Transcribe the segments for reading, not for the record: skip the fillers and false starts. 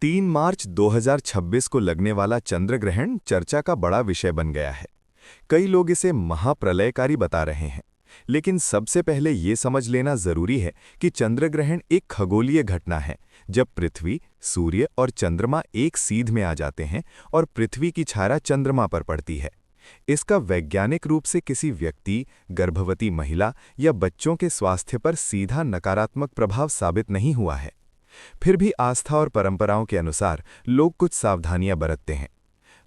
3 मार्च 2026 को लगने वाला चंद्र ग्रहण चर्चा का बड़ा विषय बन गया है। कई लोग इसे महाप्रलयकारी बता रहे हैं, लेकिन सबसे पहले ये समझ लेना जरूरी है कि चंद्र ग्रहण एक खगोलीय घटना है, जब पृथ्वी, सूर्य और चंद्रमा एक सीध में आ जाते हैं और पृथ्वी की छाया चंद्रमा पर पड़ती है। इसका वैज्ञानिक रूप से किसी व्यक्ति, गर्भवती महिला या बच्चों के स्वास्थ्य पर सीधा नकारात्मक प्रभाव साबित नहीं हुआ है। फिर भी आस्था और परंपराओं के अनुसार लोग कुछ सावधानियां बरतते हैं।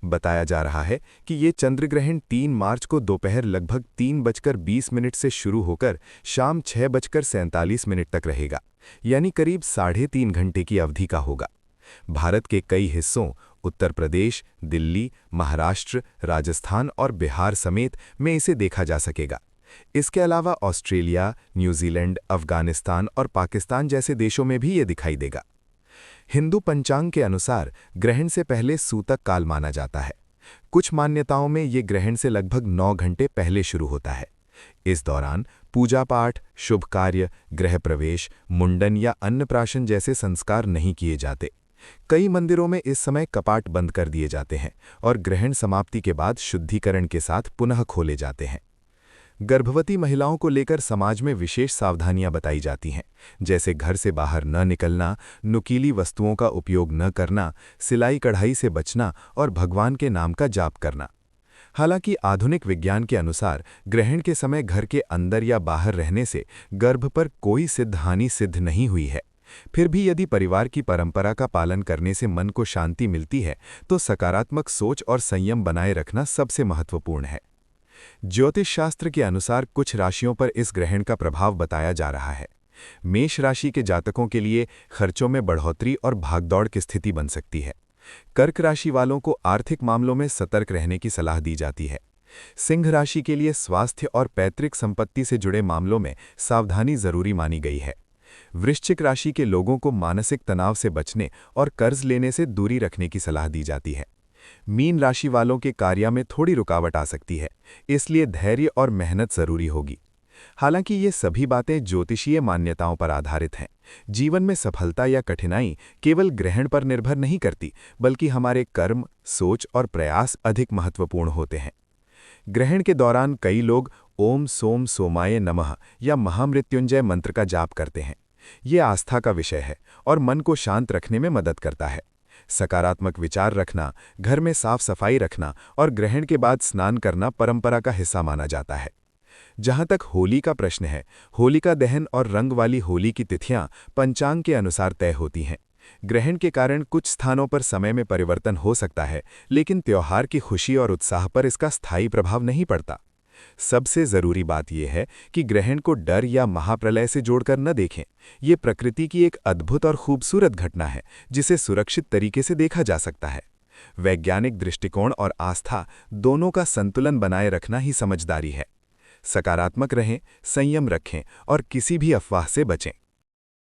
बताया जा रहा है कि ये चंद्रग्रहण 3 मार्च को दोपहर लगभग 3:20 से शुरू होकर शाम 6:47 तक रहेगा, यानी करीब 3.5 घंटे की अवधि का होगा। भारत के कई हिस्सों, उत्तर प्रदेश, दिल्ली, महाराष्ट्र, राजस्थान और बिहार समेत में इसे देखा जा सकेगा। इसके अलावा ऑस्ट्रेलिया, न्यूजीलैंड, अफगानिस्तान और पाकिस्तान जैसे देशों में भी ये दिखाई देगा। हिंदू पंचांग के अनुसार ग्रहण से पहले सूतक काल माना जाता है। कुछ मान्यताओं में ये ग्रहण से लगभग 9 घंटे पहले शुरू होता है। इस दौरान पूजा पाठ, शुभ कार्य, गृह प्रवेश, मुंडन या अन्नप्राशन जैसे संस्कार नहीं किए जाते। कई मंदिरों में इस समय कपाट बंद कर दिए जाते हैं और ग्रहण समाप्ति के बाद शुद्धिकरण के साथ पुनः खोले जाते हैं। गर्भवती महिलाओं को लेकर समाज में विशेष सावधानियां बताई जाती हैं, जैसे घर से बाहर न निकलना, नुकीली वस्तुओं का उपयोग न करना, सिलाई कढ़ाई से बचना और भगवान के नाम का जाप करना। हालांकि आधुनिक विज्ञान के अनुसार ग्रहण के समय घर के अंदर या बाहर रहने से गर्भ पर कोई सिद्ध हानि सिद्ध नहीं हुई है। फिर भी यदि परिवार की परंपरा का पालन करने से मन को शांति मिलती है, तो सकारात्मक सोच और संयम बनाए रखना सबसे महत्वपूर्ण है। ज्योतिष शास्त्र के अनुसार कुछ राशियों पर इस ग्रहण का प्रभाव बताया जा रहा है। मेष राशि के जातकों के लिए खर्चों में बढ़ोतरी और भागदौड़ की स्थिति बन सकती है। कर्क राशि वालों को आर्थिक मामलों में सतर्क रहने की सलाह दी जाती है। सिंह राशि के लिए स्वास्थ्य और पैतृक संपत्ति से जुड़े मामलों में सावधानी जरूरी मानी गई है। वृश्चिक राशि के लोगों को मानसिक तनाव से बचने और कर्ज लेने से दूरी रखने की सलाह दी जाती है। मीन राशि वालों के कार्य में थोड़ी रुकावट आ सकती है, इसलिए धैर्य और मेहनत जरूरी होगी। हालांकि ये सभी बातें ज्योतिषीय मान्यताओं पर आधारित हैं। जीवन में सफलता या कठिनाई केवल ग्रहण पर निर्भर नहीं करती, बल्कि हमारे कर्म, सोच और प्रयास अधिक महत्वपूर्ण होते हैं। ग्रहण के दौरान कई लोग ओम सोम सोमाय नमः या महामृत्युंजय मंत्र का जाप करते हैं। ये आस्था का विषय है और मन को शांत रखने में मदद करता है। सकारात्मक विचार रखना, घर में साफ सफाई रखना और ग्रहण के बाद स्नान करना परंपरा का हिस्सा माना जाता है। जहां तक होली का प्रश्न है, होलिका दहन और रंग वाली होली की तिथियां पंचांग के अनुसार तय होती हैं। ग्रहण के कारण कुछ स्थानों पर समय में परिवर्तन हो सकता है, लेकिन त्योहार की खुशी और उत्साह पर इसका स्थायी प्रभाव नहीं पड़ता। सबसे जरूरी बात यह है कि ग्रहण को डर या महाप्रलय से जोड़कर न देखें। ये प्रकृति की एक अद्भुत और खूबसूरत घटना है, जिसे सुरक्षित तरीके से देखा जा सकता है। वैज्ञानिक दृष्टिकोण और आस्था दोनों का संतुलन बनाए रखना ही समझदारी है। सकारात्मक रहें, संयम रखें और किसी भी अफवाह से बचें।